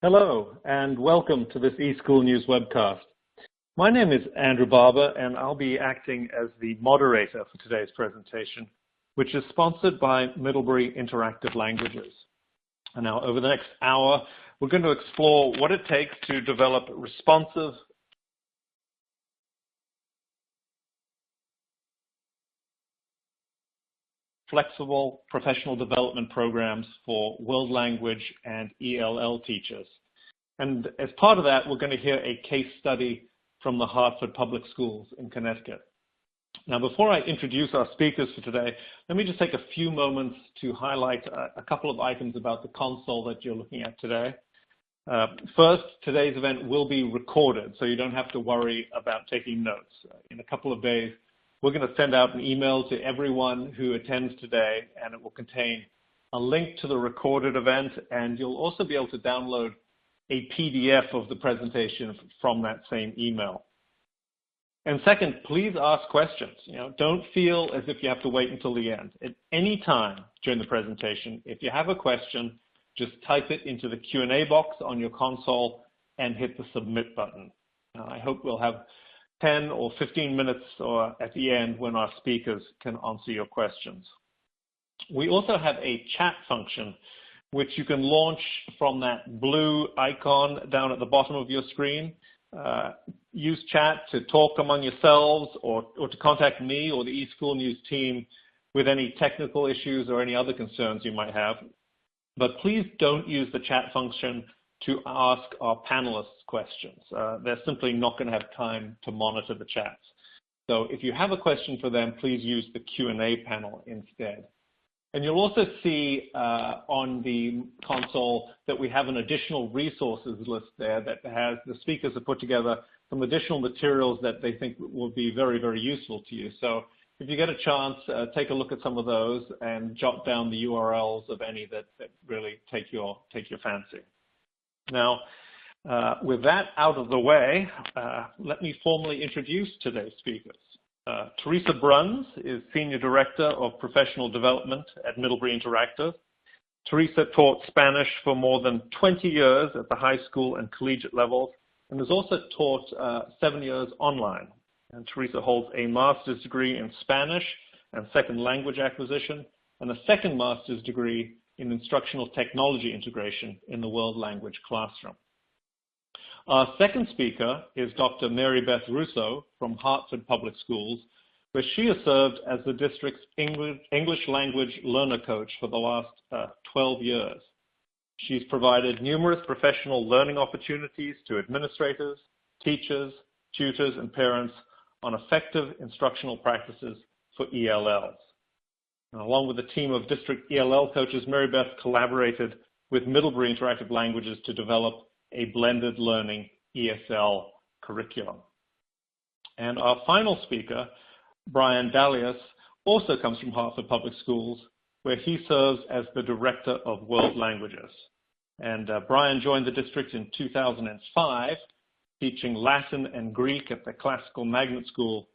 Hello, and welcome to this eSchool News webcast. My name is Andrew Barber, and I'll be acting as the moderator for today's presentation, which is sponsored by Middlebury Interactive Languages. And now, over the next hour, we're going to explore what it takes to develop responsive, flexible professional development programs for world language and ELL teachers. And as part of that, we're going to hear a case study from the Hartford Public Schools in Connecticut. Now, before I introduce our speakers for today, let me just take a few moments to highlight a couple of items about the console that you're looking at today. First, today's event will be recorded, so you don't have to worry about taking notes. In a couple of days, we're going to send out an email to everyone who attends today, and it will contain a link to the recorded event, and you'll also be able to download a PDF of the presentation from that same email. And second, please ask questions. Don't feel as if you have to wait until the end. At any time during the presentation, if you have a question, just type it into the Q&A box on your console and hit the submit button. I hope we'll have 10 or 15 minutes or at the end when our speakers can answer your questions. We also have a chat function which you can launch from that blue icon down at the bottom of your screen. Use chat to talk among yourselves or to contact me or the eSchool News team with any technical issues or any other concerns you might have. But please don't use the chat function to ask our panelists questions. They're simply not going to have time to monitor the chats. So if you have a question for them, please use the Q&A panel instead. And you'll also see on the console that we have an additional resources list there that has the speakers have put together some additional materials that they think will be very, very useful to you. So if you get a chance, take a look at some of those and jot down the URLs of any that really take your fancy. Now, with that out of the way, let me formally introduce today's speakers. Teresa Bruns is Senior Director of Professional Development at Middlebury Interactive. Teresa taught Spanish for more than 20 years at the high school and collegiate levels and has also taught 7 years online. And Teresa holds a master's degree in Spanish and second language acquisition and a second master's degree in instructional technology integration in the world language classroom. Our second speaker is Dr. Mary Beth Russo from Hartford Public Schools, where she has served as the district's English language learner coach for the last 12 years. She's provided numerous professional learning opportunities to administrators, teachers, tutors, and parents on effective instructional practices for ELLs. And along with a team of district ELL coaches, Mary Beth collaborated with Middlebury Interactive Languages to develop a blended learning ESL curriculum. And our final speaker, Brian Dalius, also comes from Hartford Public Schools, where he serves as the Director of World Languages. And Brian joined the district in 2005, teaching Latin and Greek at the Classical Magnet School,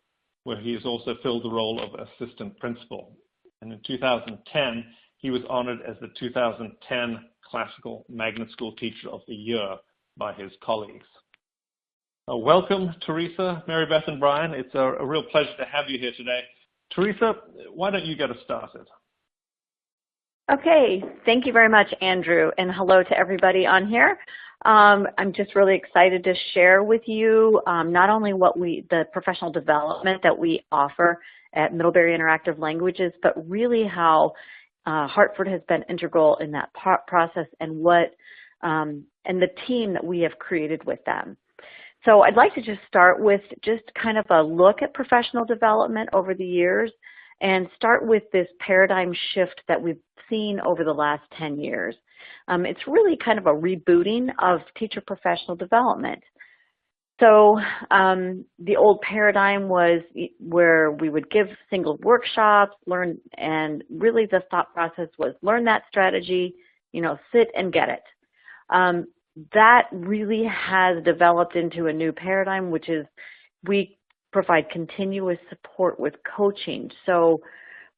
where he has also filled the role of Assistant Principal. And in 2010, he was honored as the 2010 Classical Magnet School Teacher of the Year by his colleagues. Welcome, Teresa, Mary Beth, and Brian. It's a real pleasure to have you here today. Teresa, why don't you get us started? Okay, thank you very much, Andrew, and hello to everybody on here. I'm just really excited to share with you not only the professional development that we offer at Middlebury Interactive Languages, but really how Hartford has been integral in that process and and the team that we have created with them. So I'd like to just start with just kind of a look at professional development over the years and start with this paradigm shift that we've seen over the last 10 years. It's really kind of a rebooting of teacher professional development. So the old paradigm was where we would give single workshops, and really the thought process was learn that strategy, sit and get it. That really has developed into a new paradigm, which is we provide continuous support with coaching. So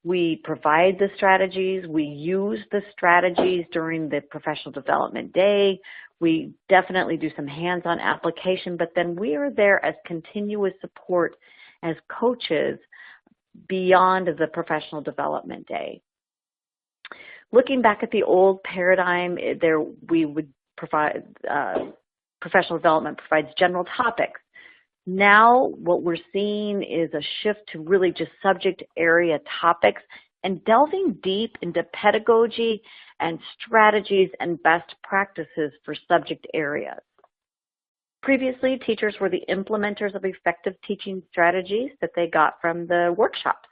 We provide the strategies. We use the strategies during the professional development day. We definitely do some hands-on application, but then we are there as continuous support as coaches beyond the professional development day. Looking back at the old paradigm, we would provide, professional development provides general topics. Now what we're seeing is a shift to really just subject area topics and delving deep into pedagogy and strategies and best practices for subject areas. Previously, teachers were the implementers of effective teaching strategies that they got from the workshops.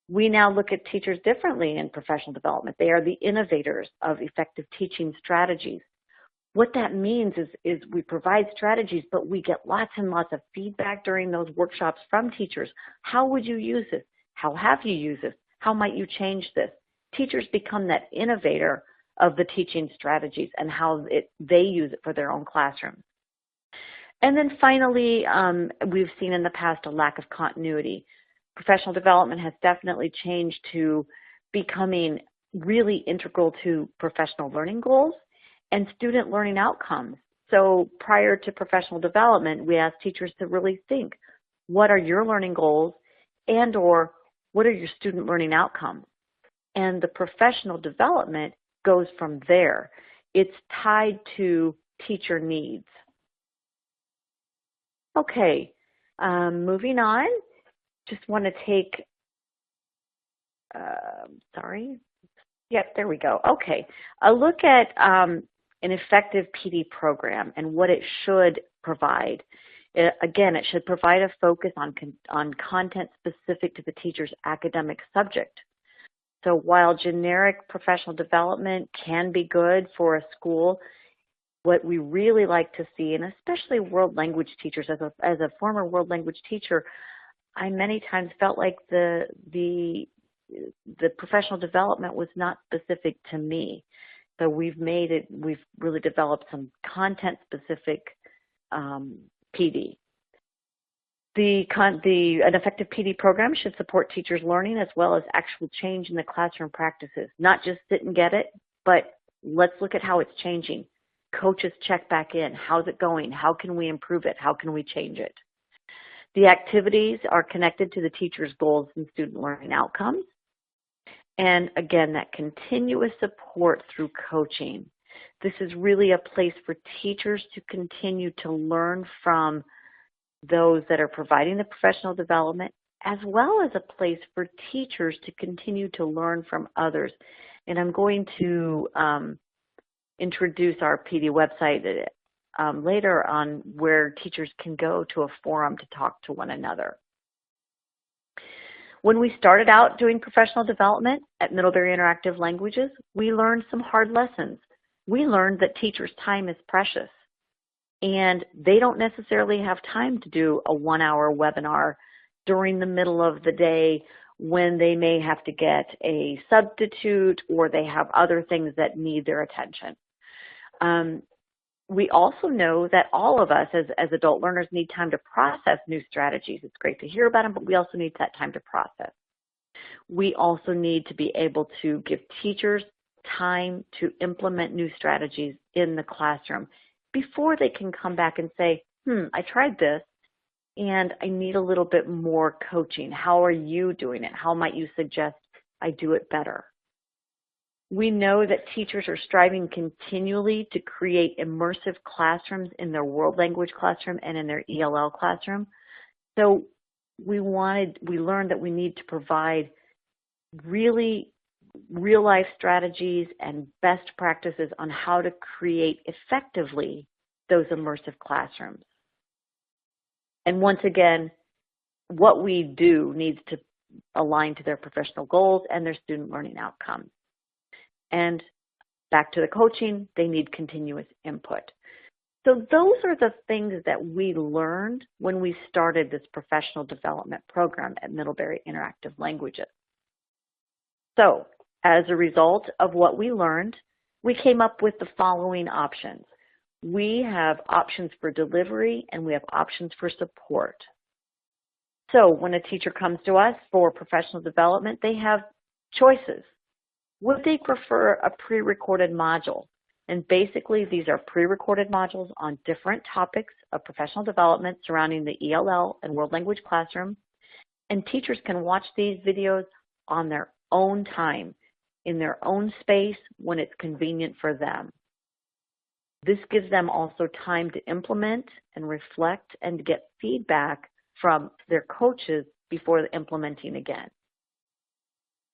We now look at teachers differently in professional development. They are the innovators of effective teaching strategies. What that means is we provide strategies, but we get lots and lots of feedback during those workshops from teachers. How would you use this? How have you used this? How might you change this? Teachers become that innovator of the teaching strategies and how they use it for their own classroom. And then finally, we've seen in the past a lack of continuity. Professional development has definitely changed to becoming really integral to professional learning goals and student learning outcomes. So prior to professional development, we ask teachers to really think, what are your learning goals and or what are your student learning outcomes? And the professional development goes from there. It's tied to teacher needs. Okay, moving on. Just want to take, there we go. Okay, a look at an effective PD program and what it should provide. Again, it should provide a focus on content specific to the teacher's academic subject. So while generic professional development can be good for a school, what we really like to see, and especially world language teachers, as a former world language teacher, I many times felt like the professional development was not specific to me. So we've really developed some content specific PD. An effective PD program should support teachers' learning as well as actual change in the classroom practices. Not just sit and get it, but let's look at how it's changing. Coaches check back in. How's it going? How can we improve it? How can we change it? The activities are connected to the teacher's goals and student learning outcomes. And again, that continuous support through coaching. This is really a place for teachers to continue to learn from those that are providing the professional development, as well as a place for teachers to continue to learn from others. And I'm going to introduce our PD website later on, where teachers can go to a forum to talk to one another. When we started out doing professional development at Middlebury Interactive Languages, we learned some hard lessons. We learned that teachers' time is precious, and they don't necessarily have time to do a 1-hour webinar during the middle of the day when they may have to get a substitute or they have other things that need their attention. We also know that all of us as adult learners need time to process new strategies. It's great to hear about them, but we also need that time to process. We also need to be able to give teachers time to implement new strategies in the classroom before they can come back and say, I tried this and I need a little bit more coaching. How are you doing it? How might you suggest I do it better? We know that teachers are striving continually to create immersive classrooms in their world language classroom and in their ELL classroom. So we learned that we need to provide really real-life strategies and best practices on how to create effectively those immersive classrooms. And once again, what we do needs to align to their professional goals and their student learning outcomes. And back to the coaching, they need continuous input. So those are the things that we learned when we started this professional development program at Middlebury Interactive Languages. So as a result of what we learned, we came up with the following options. We have options for delivery and we have options for support. So when a teacher comes to us for professional development, they have choices. Would they prefer a pre-recorded module? And basically, these are pre-recorded modules on different topics of professional development surrounding the ELL and World Language Classroom. And teachers can watch these videos on their own time, in their own space, when it's convenient for them. This gives them also time to implement and reflect and get feedback from their coaches before implementing again.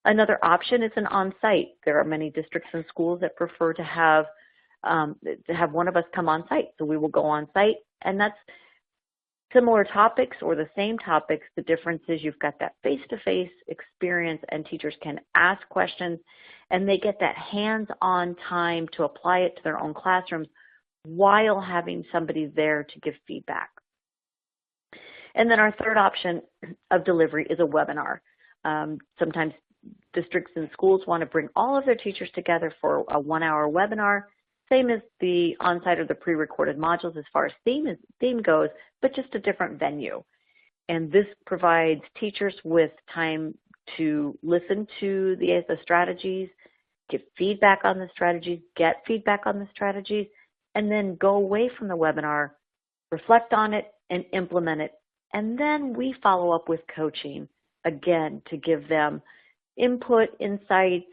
Another option is an on-site. There are many districts and schools that prefer to have one of us come on site. So we will go on site, and that's similar topics or the same topics. The difference is you've got that face-to-face experience, and teachers can ask questions, and they get that hands-on time to apply it to their own classrooms while having somebody there to give feedback. And then our third option of delivery is a webinar. Sometimes districts and schools want to bring all of their teachers together for a 1-hour webinar, same as the on-site or the pre-recorded modules as far as theme goes, but just a different venue. And this provides teachers with time to listen to the strategies, give feedback on the strategies, get feedback on the strategies, and then go away from the webinar, reflect on it, and implement it. And then we follow up with coaching, again, to give them input, insights,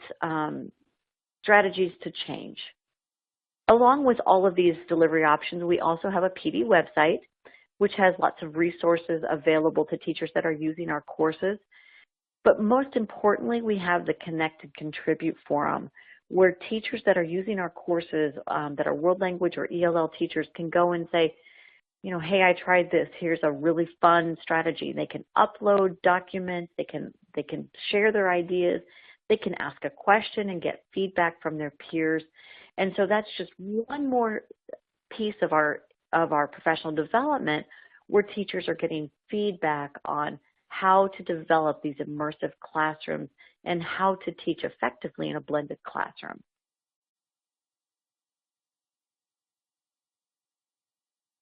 strategies to change. Along with all of these delivery options, we also have a PD website, which has lots of resources available to teachers that are using our courses. But most importantly, we have the Connect and Contribute forum, where teachers that are using our courses, that are world language or ELL teachers, can go and say, you know, hey, I tried this. Here's a really fun strategy. They can upload documents. They can share their ideas. They can ask a question and get feedback from their peers. And so that's just one more piece of our professional development where teachers are getting feedback on how to develop these immersive classrooms and how to teach effectively in a blended classroom.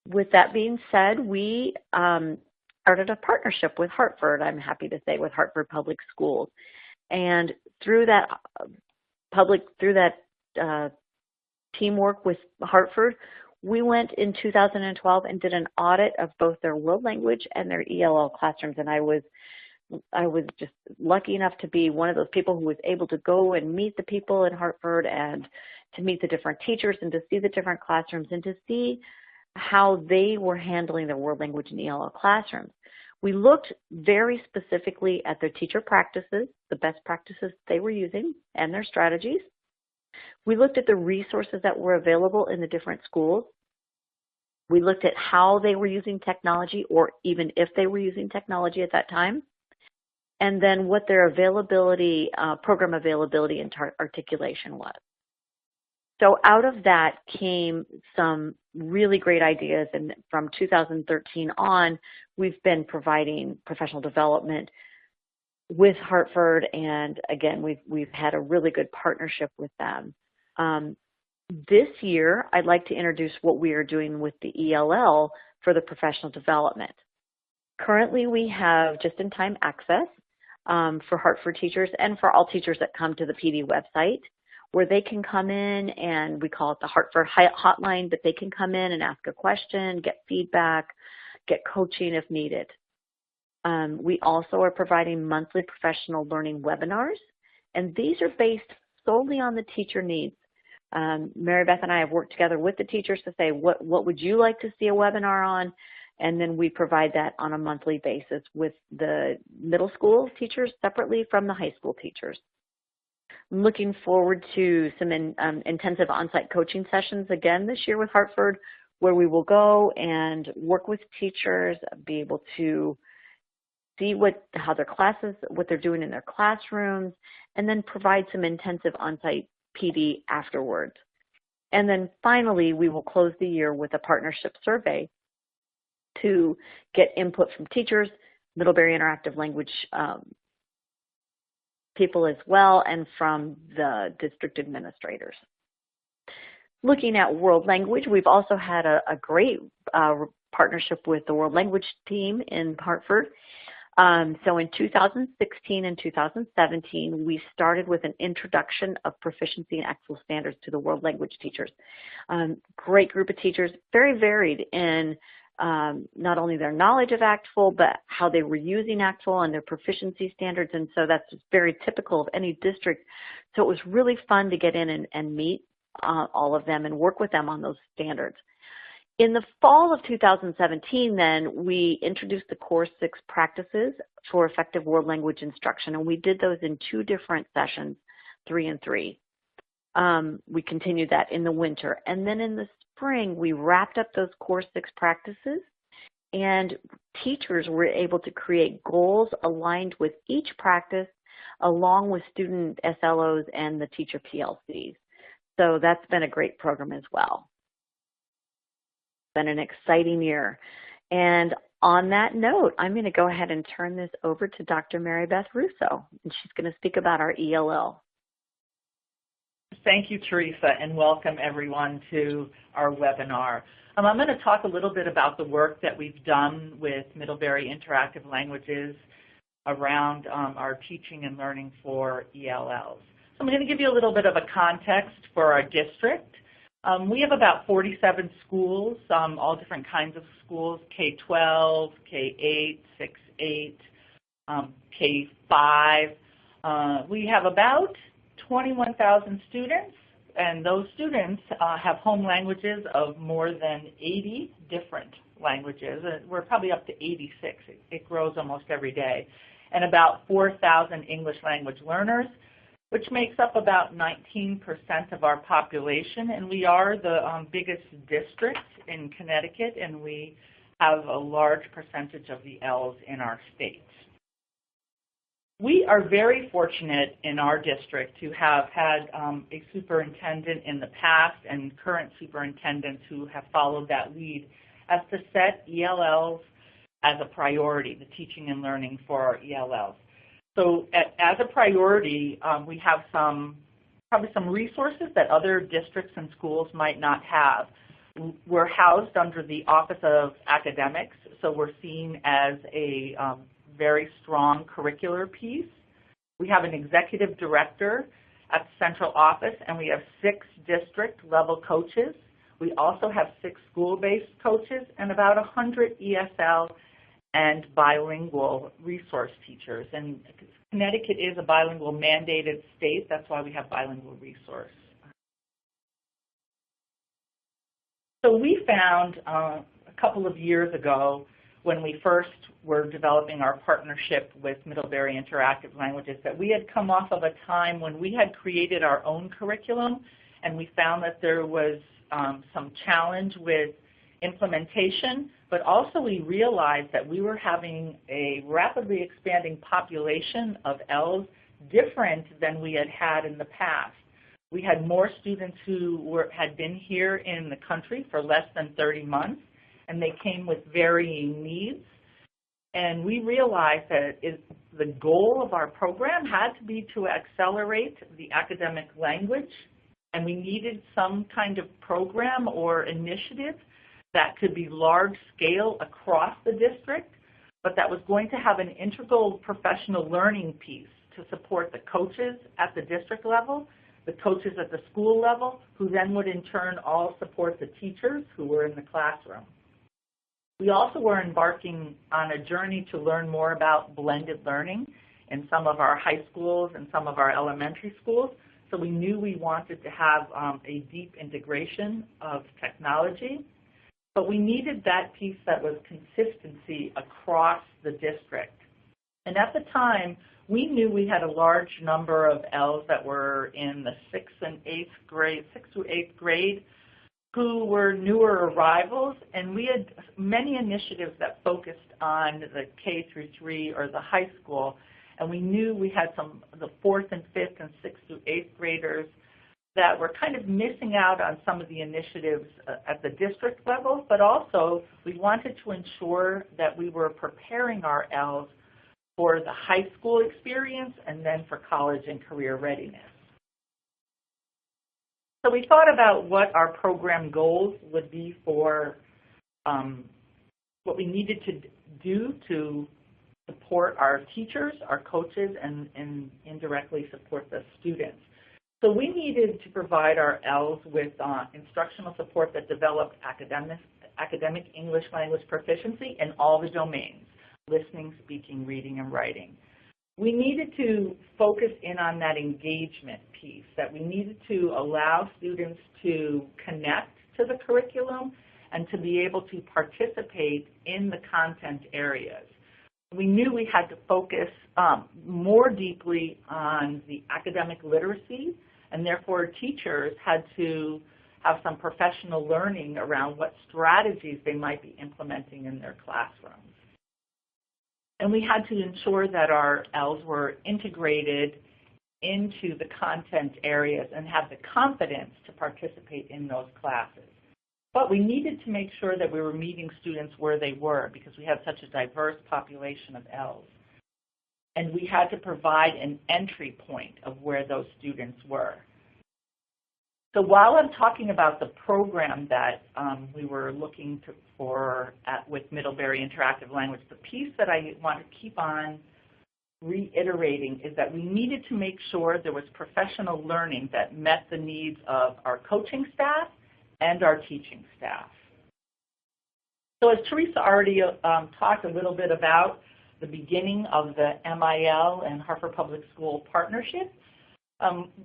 With that being said, we started a partnership with Hartford, I'm happy to say, with Hartford Public Schools. And through that teamwork with Hartford, we went in 2012 and did an audit of both their world language and their ELL classrooms. And I was just lucky enough to be one of those people who was able to go and meet the people in Hartford and to meet the different teachers and to see the different classrooms and to see how they were handling their world language and ELL classrooms. We looked very specifically at their teacher practices, the best practices they were using, and their strategies. We looked at the resources that were available in the different schools. We looked at how they were using technology, or even if they were using technology at that time, and then what their availability, program availability and articulation was. So out of that came some really great ideas, and from 2013 on, we've been providing professional development with Hartford, and again, we've had a really good partnership with them. This year, I'd like to introduce what we are doing with the ELL for the professional development. Currently, we have just-in-time access for Hartford teachers and for all teachers that come to the PD website, where they can come in, and we call it the Hartford Hotline, but they can come in and ask a question, get feedback, get coaching if needed. We also are providing monthly professional learning webinars, and these are based solely on the teacher needs. Mary Beth and I have worked together with the teachers to say, what would you like to see a webinar on? And then we provide that on a monthly basis with the middle school teachers separately from the high school teachers. I'm looking forward to some intensive on-site coaching sessions again this year with Hartford, where we will go and work with teachers, be able to see how their classes, what they're doing in their classrooms, and then provide some intensive on-site PD afterwards. And then finally, we will close the year with a partnership survey to get input from teachers, Middlebury Interactive Language people as well, and from the district administrators. Looking at world language, we've also had a great partnership with the world language team in Hartford. So in 2016 and 2017, we started with an introduction of proficiency and ACTFL standards to the world language teachers. Great group of teachers, very varied in not only their knowledge of ACTFL, but how they were using ACTFL and their proficiency standards. And so that's just very typical of any district. So it was really fun to get in and meet all of them and work with them on those standards. In the fall of 2017, then, we introduced the Core 6 practices for effective world language instruction, and we did those in 2 different sessions, 3 and 3. We continued that in the winter. And then in the spring, we wrapped up those Core 6 practices, and teachers were able to create goals aligned with each practice, along with student SLOs and the teacher PLCs. So that's been a great program as well. Been an exciting year. And on that note, I'm going to go ahead and turn this over to Dr. Mary Beth Russo, and she's going to speak about our ELL. Thank you, Teresa, and welcome everyone to our webinar. I'm going to talk a little bit about the work that we've done with Middlebury Interactive Languages around our teaching and learning for ELLs. So I'm going to give you a little bit of a context for our district. We have about 47 schools, all different kinds of schools, K-12, K-8, 6-8, K-5. We have about 21,000 students, and those students have home languages of more than 80 different languages. We're probably up to 86. It grows almost every day. And about 4,000 English language learners, which makes up about 19% of our population, and we are the biggest district in Connecticut, and we have a large percentage of the ELLs in our state. We are very fortunate in our district to have had a superintendent in the past and current superintendents who have followed that lead as to set ELLs as a priority, the teaching and learning for our ELLs. So as a priority, we have probably some resources that other districts and schools might not have. We're housed under the Office of Academics, so we're seen as a very strong curricular piece. We have an executive director at the central office, and we have 6 district-level coaches. We also have 6 school-based coaches and about 100 ESL and bilingual resource teachers. And Connecticut is a bilingual mandated state. That's why we have bilingual resource. So we found a couple of years ago when we first were developing our partnership with Middlebury Interactive Languages that we had come off of a time when we had created our own curriculum, and we found that there was some challenge with implementation, but also we realized that we were having a rapidly expanding population of ELLs different than we had had in the past. We had more students who had been here in the country for less than 30 months, and they came with varying needs. And we realized that the goal of our program had to be to accelerate the academic language, and we needed some kind of program or initiative that could be large scale across the district, but that was going to have an integral professional learning piece to support the coaches at the district level, the coaches at the school level, who then would in turn all support the teachers who were in the classroom. We also were embarking on a journey to learn more about blended learning in some of our high schools and some of our elementary schools, so we knew we wanted to have a deep integration of technology. But we needed that piece that was consistency across the district. And at the time, we knew we had a large number of ELLs that were in the 6th and 8th grade, 6th through 8th grade, who were newer arrivals, and we had many initiatives that focused on the K through 3 or the high school, and we knew we had the 4th and 5th and 6th through 8th graders that were kind of missing out on some of the initiatives at the district level, but also we wanted to ensure that we were preparing our ELLs for the high school experience and then for college and career readiness. So we thought about what our program goals would be for what we needed to do to support our teachers, our coaches, and indirectly support the students. So we needed to provide our ELLs with instructional support that developed academic English language proficiency in all the domains: listening, speaking, reading, and writing. We needed to focus in on that engagement piece, that we needed to allow students to connect to the curriculum and to be able to participate in the content areas. We knew we had to focus more deeply on the academic literacy, and therefore teachers had to have some professional learning around what strategies they might be implementing in their classrooms. And we had to ensure that our ELLs were integrated into the content areas and have the confidence to participate in those classes. But we needed to make sure that we were meeting students where they were, because we have such a diverse population of ELLs. And we had to provide an entry point of where those students were. So while I'm talking about the program that we were looking for with Middlebury Interactive Language, the piece that I want to keep on reiterating is that we needed to make sure there was professional learning that met the needs of our coaching staff and our teaching staff. So as Teresa already talked a little bit about the beginning of the MIL and Hartford Public School Partnership,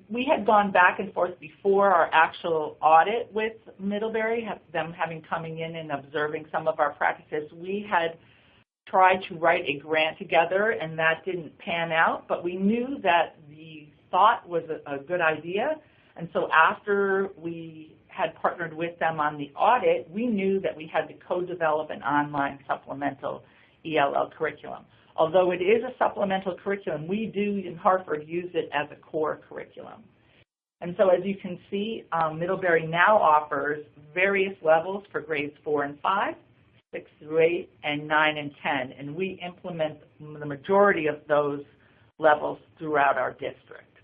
we had gone back and forth before our actual audit with Middlebury, them having coming in and observing some of our practices. We had tried to write a grant together, and that didn't pan out, but we knew that the thought was a good idea. And so after we had partnered with them on the audit, we knew that we had to co-develop an online supplemental ELL curriculum. Although it is a supplemental curriculum, we do in Hartford use it as a core curriculum. And so as you can see, Middlebury now offers various levels for grades 4 and 5, 6 through 8, and 9 and 10. And we implement the majority of those levels throughout our district.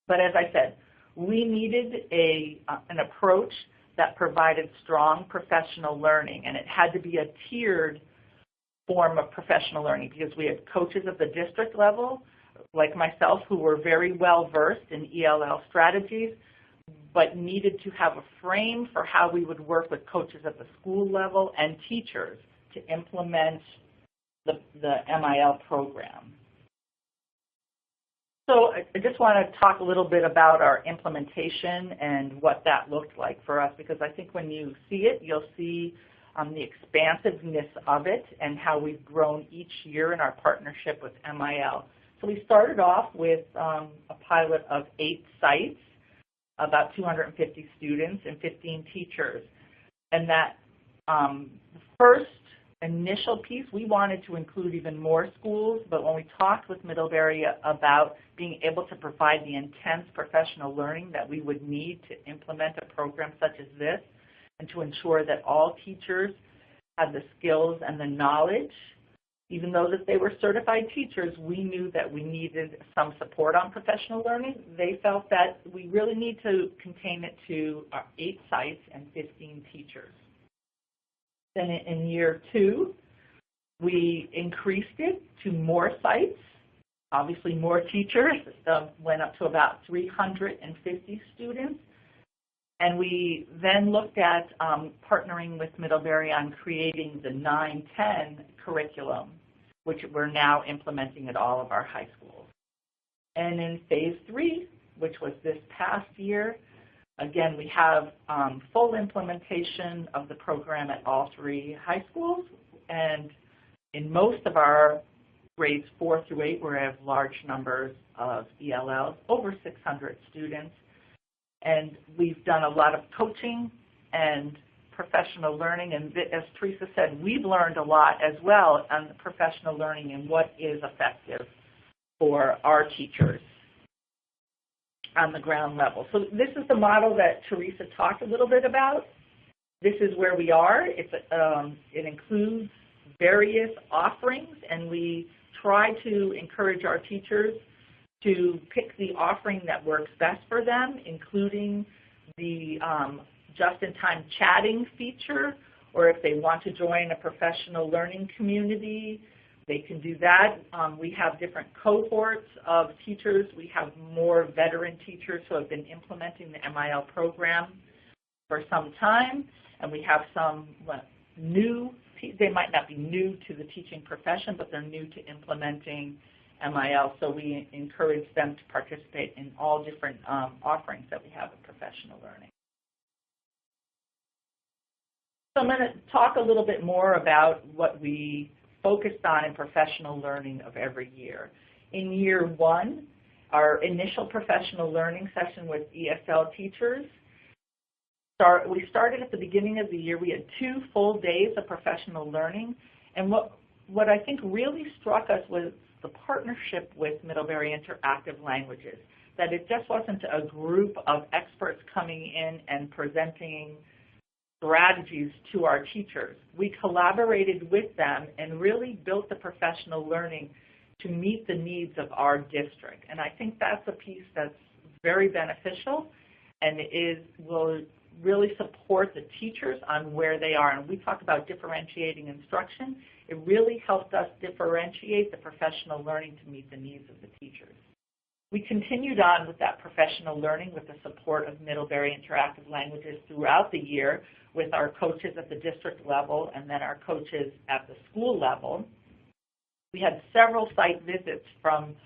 But as I said, we needed an approach that provided strong professional learning, and it had to be a tiered form of professional learning, because we had coaches at the district level, like myself, who were very well versed in ELL strategies, but needed to have a frame for how we would work with coaches at the school level and teachers to implement the MIL program. So I just want to talk a little bit about our implementation and what that looked like for us, because I think when you see it, you'll see the expansiveness of it and how we've grown each year in our partnership with MIL. So we started off with a pilot of 8 sites, about 250 students and 15 teachers. And that first initial piece, we wanted to include even more schools, but when we talked with Middlebury about being able to provide the intense professional learning that we would need to implement a program such as this, and to ensure that all teachers had the skills and the knowledge, even though that they were certified teachers, we knew that we needed some support on professional learning. They felt that we really need to contain it to our 8 sites and 15 teachers. Then in year 2, we increased it to more sites, obviously more teachers, went up to about 350 students. And we then looked at partnering with Middlebury on creating the 9-10 curriculum, which we're now implementing at all of our high schools. And in phase 3, which was this past year, again, we have full implementation of the program at all 3 high schools. And in most of our grades 4 through 8, we have large numbers of ELLs, over 600 students. And we've done a lot of coaching and professional learning. And as Teresa said, we've learned a lot as well on the professional learning and what is effective for our teachers on the ground level. So this is the model that Teresa talked a little bit about. This is where we are. It includes various offerings, and we try to encourage our teachers to pick the offering that works best for them, including the just-in-time chatting feature, or if they want to join a professional learning community, they can do that. We have different cohorts of teachers. We have more veteran teachers who have been implementing the MIL program for some time, and we have some new, they might not be new to the teaching profession, but they're new to implementing MIL, so we encourage them to participate in all different offerings that we have in professional learning. So I'm going to talk a little bit more about what we focused on in professional learning of every year. In year one, our initial professional learning session with ESL teachers, we started at the beginning of the year. We had 2 full days of professional learning, and what I think really struck us was the partnership with Middlebury Interactive Languages, that it just wasn't a group of experts coming in and presenting strategies to our teachers. We collaborated with them and really built the professional learning to meet the needs of our district. And I think that's a piece that's very beneficial and will really support the teachers on where they are. And we talk about differentiating instruction. It really helped us differentiate the professional learning to meet the needs of the teachers. We continued on with that professional learning with the support of Middlebury Interactive Languages throughout the year with our coaches at the district level and then our coaches at the school level. We had several site visits from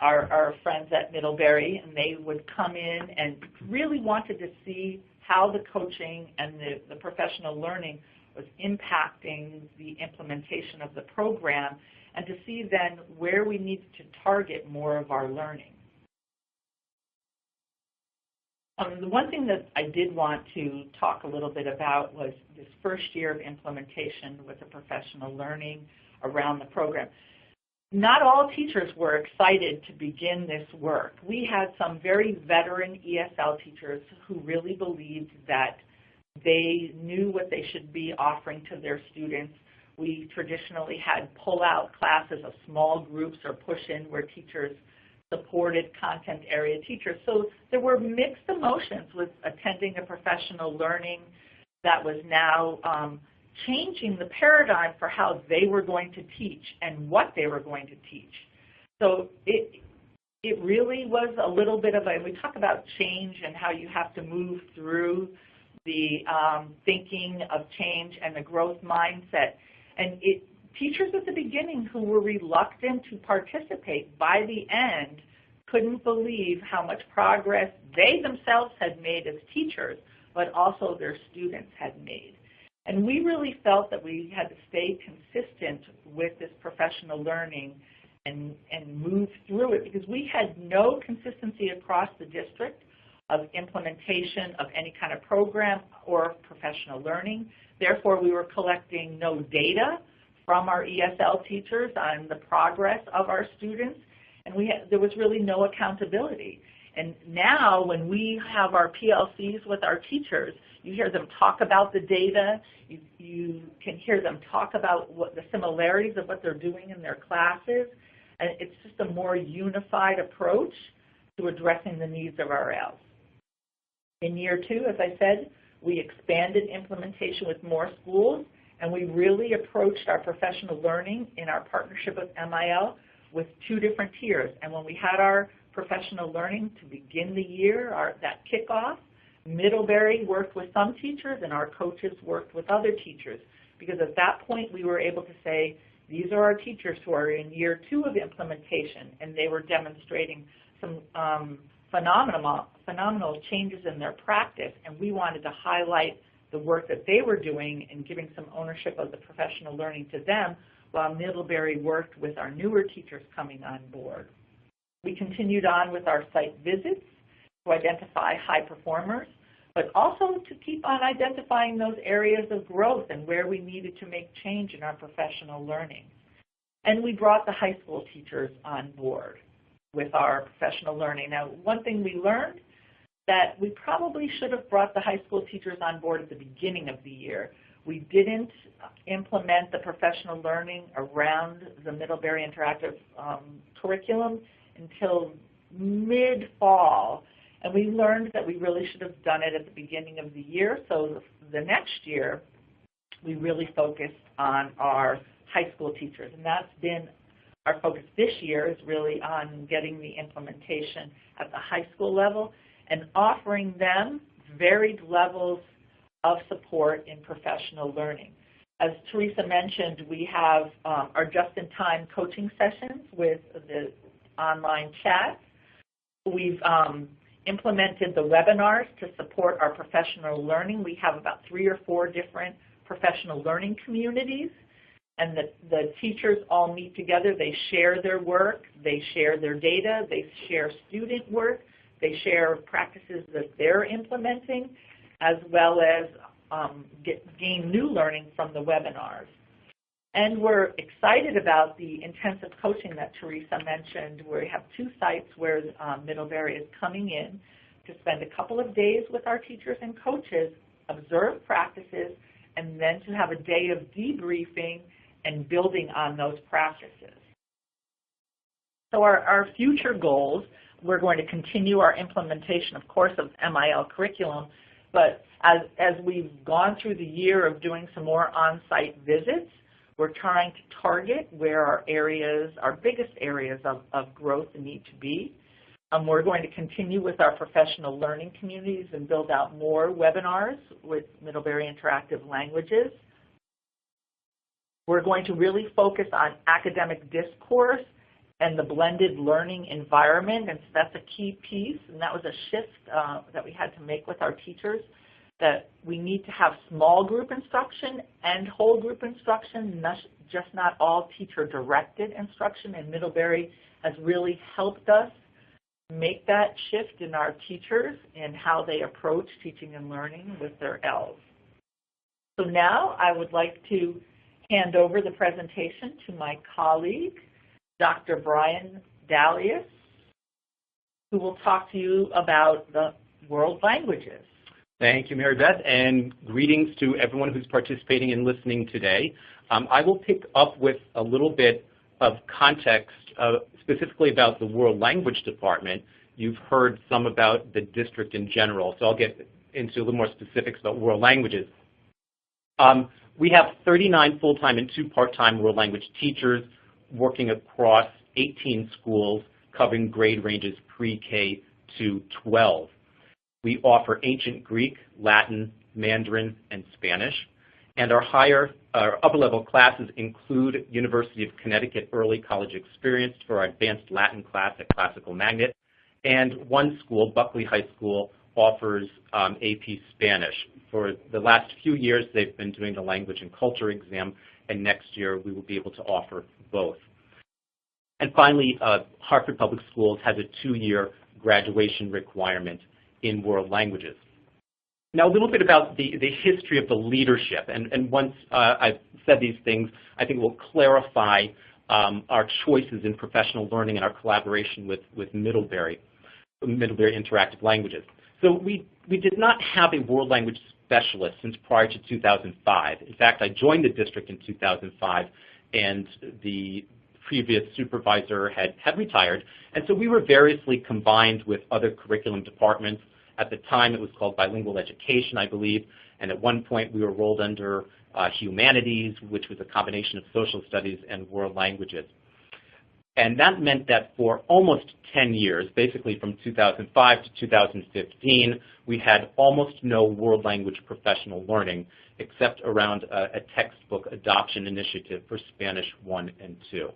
our friends at Middlebury, and they would come in and really wanted to see how the coaching and the professional learning was impacting the implementation of the program, and to see then where we needed to target more of our learning. The one thing that I did want to talk a little bit about was this first year of implementation with the professional learning around the program. Not all teachers were excited to begin this work. We had some very veteran ESL teachers who really believed that they knew what they should be offering to their students. We traditionally had pull-out classes of small groups or push-in where teachers supported content area teachers. So there were mixed emotions with attending a professional learning that was now changing the paradigm for how they were going to teach and what they were going to teach. So it really was a little bit of we talk about change and how you have to move through the thinking of change and the growth mindset. And teachers at the beginning who were reluctant to participate, by the end, couldn't believe how much progress they themselves had made as teachers, but also their students had made. And we really felt that we had to stay consistent with this professional learning and move through it, because we had no consistency across the district of implementation of any kind of program or professional learning. Therefore, we were collecting no data from our ESL teachers on the progress of our students, and there was really no accountability. And now when we have our PLCs with our teachers, you hear them talk about the data, you can hear them talk about what the similarities of what they're doing in their classes, and it's just a more unified approach to addressing the needs of our ELLs. In year two, as I said, we expanded implementation with more schools, and we really approached our professional learning in our partnership with MIL with 2 different tiers. And when we had our professional learning to begin the year, that kickoff, Middlebury worked with some teachers and our coaches worked with other teachers, because at that point we were able to say, these are our teachers who are in year 2 of implementation, and they were demonstrating some phenomenal changes in their practice, and we wanted to highlight the work that they were doing and giving some ownership of the professional learning to them, while Middlebury worked with our newer teachers coming on board. We continued on with our site visits to identify high performers, but also to keep on identifying those areas of growth and where we needed to make change in our professional learning. And we brought the high school teachers on board with our professional learning. Now, one thing we learned, that we probably should have brought the high school teachers on board at the beginning of the year. We didn't implement the professional learning around the Middlebury Interactive curriculum until mid-fall, and we learned that we really should have done it at the beginning of the year. So the next year, we really focused on our high school teachers. And that's been our focus this year, is really on getting the implementation at the high school level and offering them varied levels of support in professional learning. As Teresa mentioned, we have our just-in-time coaching sessions with the online chat. We've implemented the webinars to support our professional learning. We have about 3 or 4 different professional learning communities, and the teachers all meet together. They share their work, they share their data, they share student work, they share practices that they're implementing, as well as gain new learning from the webinars. And we're excited about the intensive coaching that Teresa mentioned, where we have 2 sites where Middlebury is coming in to spend a couple of days with our teachers and coaches, observe practices, and then to have a day of debriefing and building on those practices. So our future goals, we're going to continue our implementation, of course, of MIL curriculum, but as we've gone through the year of doing some more on-site visits, we're trying to target where our biggest areas of growth need to be. We're going to continue with our professional learning communities and build out more webinars with Middlebury Interactive Languages. We're going to really focus on academic discourse and the blended learning environment, and so that's a key piece, and that was a shift that we had to make with our teachers, that we need to have small group instruction and whole group instruction, just not all teacher-directed instruction, and Middlebury has really helped us make that shift in our teachers in how they approach teaching and learning with their ELLs. So now I would like to hand over the presentation to my colleague, Dr. Brian Dalius, who will talk to you about the world languages. Thank you, Mary Beth, and greetings to everyone who's participating and listening today. I will pick up with a little bit of context specifically about the World Language Department. You've heard some about the district in general, so I'll get into a little more specifics about world languages. We have 39 full-time and 2 part-time world language teachers working across 18 schools covering grade ranges pre-K to 12. We offer Ancient Greek, Latin, Mandarin, and Spanish. And our upper-level classes include University of Connecticut Early College Experience for our advanced Latin class at Classical Magnet. And one school, Buckley High School, offers AP Spanish. For the last few years, they've been doing the language and culture exam, and next year we will be able to offer both. And finally, Hartford Public Schools has a 2-year graduation requirement in world languages. Now, a little bit about the history of the leadership, and once I've said these things, I think it will clarify our choices in professional learning and our collaboration with Middlebury Interactive Languages. So we did not have a world language specialist since prior to 2005. In fact, I joined the district in 2005, and the previous supervisor had retired, and so we were variously combined with other curriculum departments. At the time, it was called bilingual education, I believe, and at one point we were rolled under humanities, which was a combination of social studies and world languages. And that meant that for almost 10 years, basically from 2005 to 2015, we had almost no world language professional learning, except around a textbook adoption initiative for Spanish 1 and 2.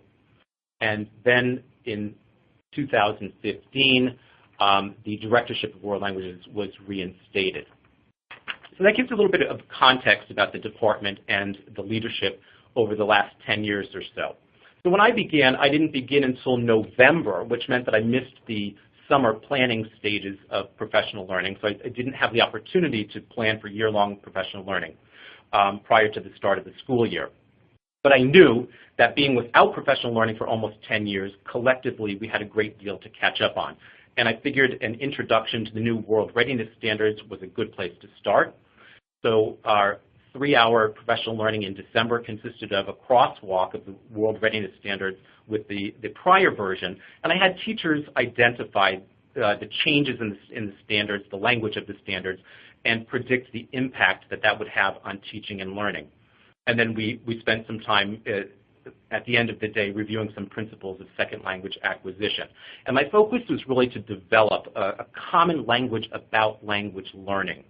And then in 2015, the Directorship of World Languages was reinstated. So that gives a little bit of context about the department and the leadership over the last 10 years or so. So when I began, I didn't begin until November, which meant that I missed the summer planning stages of professional learning, so I didn't have the opportunity to plan for year-long professional learning prior to the start of the school year. But I knew that being without professional learning for almost 10 years, collectively we had a great deal to catch up on. And I figured an introduction to the new World Readiness Standards was a good place to start. So our 3-hour professional learning in December consisted of a crosswalk of the World Readiness Standards with the prior version. And I had teachers identify the changes in the standards, the language of the standards, and predict the impact that would have on teaching and learning. And then we spent some time at the end of the day, reviewing some principles of second language acquisition. And my focus was really to develop a common language about language learning.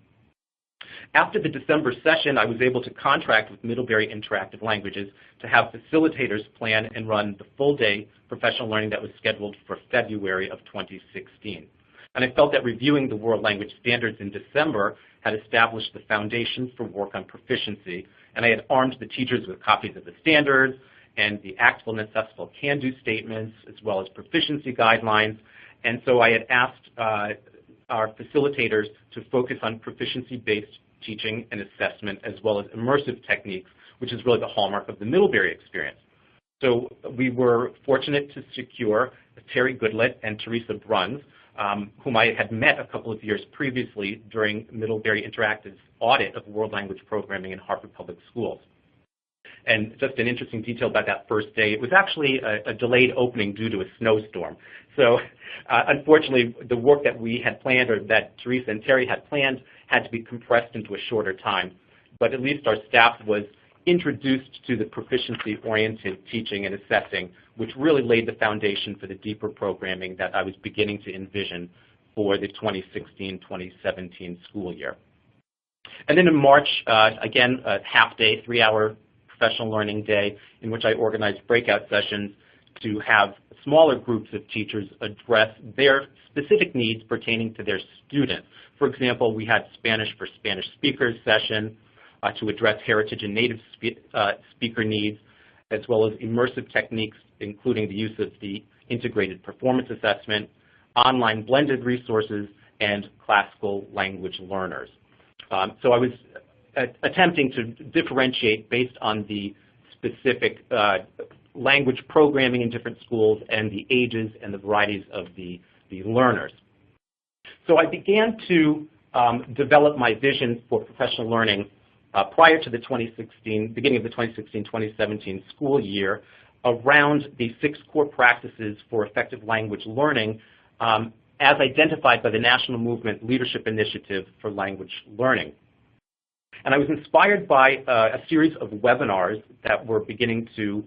After the December session, I was able to contract with Middlebury Interactive Languages to have facilitators plan and run the full-day professional learning that was scheduled for February of 2016. And I felt that reviewing the world language standards in December had established the foundation for work on proficiency, and I had armed the teachers with copies of the standards and the actful and accessible can-do statements, as well as proficiency guidelines. And so I had asked our facilitators to focus on proficiency-based teaching and assessment, as well as immersive techniques, which is really the hallmark of the Middlebury experience. So we were fortunate to secure Terry Goodlett and Teresa Bruns, whom I had met a couple of years previously during Middlebury Interactive's audit of world language programming in Hartford Public Schools. And just an interesting detail about that first day, it was actually a delayed opening due to a snowstorm. So unfortunately, the work that we had planned, or that Teresa and Terry had planned, had to be compressed into a shorter time. But at least our staff was introduced to the proficiency-oriented teaching and assessing, which really laid the foundation for the deeper programming that I was beginning to envision for the 2016-2017 school year. And then in March, again, a half-day, 3-hour professional learning day in which I organized breakout sessions to have smaller groups of teachers address their specific needs pertaining to their students. For example, we had Spanish for Spanish speakers session to address heritage and native speaker needs, as well as immersive techniques, including the use of the integrated performance assessment, online blended resources, and classical language learners. So I was attempting to differentiate based on the specific language programming in different schools and the ages and the varieties of the learners. So I began to develop my vision for professional learning prior to the beginning of the 2016-2017 school year around the 6 core practices for effective language learning as identified by the National Movement Leadership Initiative for Language Learning. And I was inspired by a series of webinars that were beginning to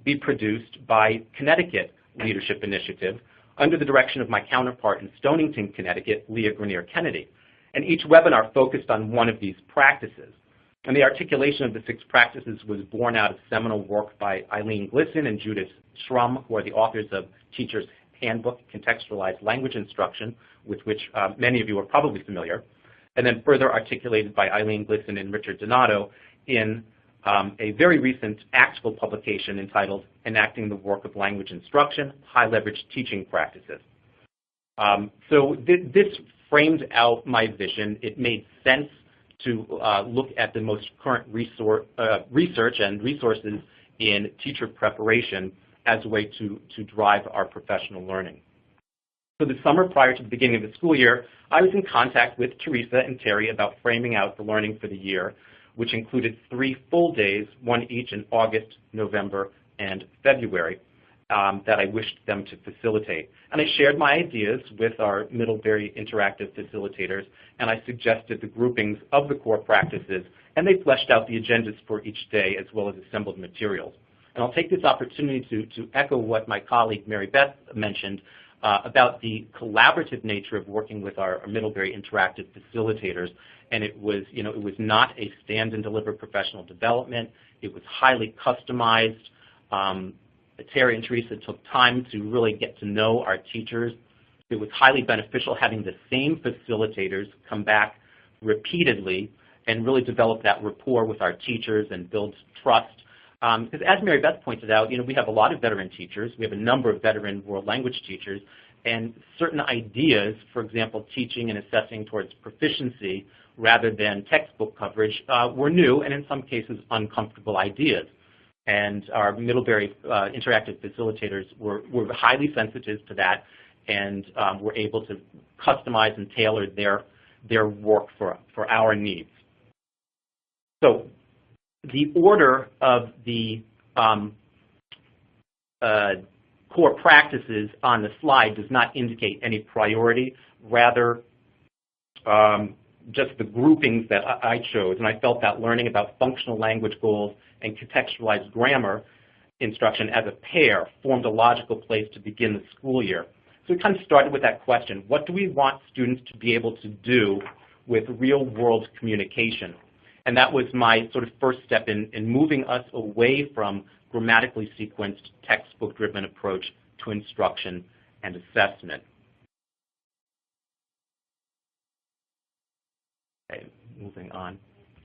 be produced by Connecticut Leadership Initiative under the direction of my counterpart in Stonington, Connecticut, Leah Grenier Kennedy. And each webinar focused on one of these practices. And the articulation of the 6 practices was born out of seminal work by Eileen Glisson and Judith Schrum, who are the authors of Teacher's Handbook, Contextualized Language Instruction, with which many of you are probably familiar, and then further articulated by Eileen Glisson and Richard Donato in a very recent ACTFL publication entitled Enacting the Work of Language Instruction, High Leverage Teaching Practices. So this framed out my vision. It made sense to look at the most current research and resources in teacher preparation as a way to drive our professional learning. So the summer prior to the beginning of the school year, I was in contact with Teresa and Terry about framing out the learning for the year, which included 3 full days, one each in August, November, and February, that I wished them to facilitate. And I shared my ideas with our Middlebury Interactive facilitators, and I suggested the groupings of the core practices, and they fleshed out the agendas for each day as well as assembled materials. And I'll take this opportunity to echo what my colleague Mary Beth mentioned about the collaborative nature of working with our Middlebury Interactive facilitators. And it was not a stand and deliver professional development. It was highly customized. Terry and Teresa took time to really get to know our teachers. It was highly beneficial having the same facilitators come back repeatedly and really develop that rapport with our teachers and build trust. Because as Mary Beth pointed out, we have a lot of veteran teachers. We have a number of veteran world language teachers. And certain ideas, for example, teaching and assessing towards proficiency rather than textbook coverage, were new and in some cases uncomfortable ideas. And our Middlebury Interactive facilitators were highly sensitive to that and were able to customize and tailor their work for our needs. So the order of the core practices on the slide does not indicate any priority, rather just the groupings that I chose. And I felt that learning about functional language goals and contextualized grammar instruction as a pair formed a logical place to begin the school year. So we kind of started with that question: what do we want students to be able to do with real-world communication? And that was my sort of first step in moving us away from grammatically sequenced, textbook-driven approach to instruction and assessment. Okay, moving on.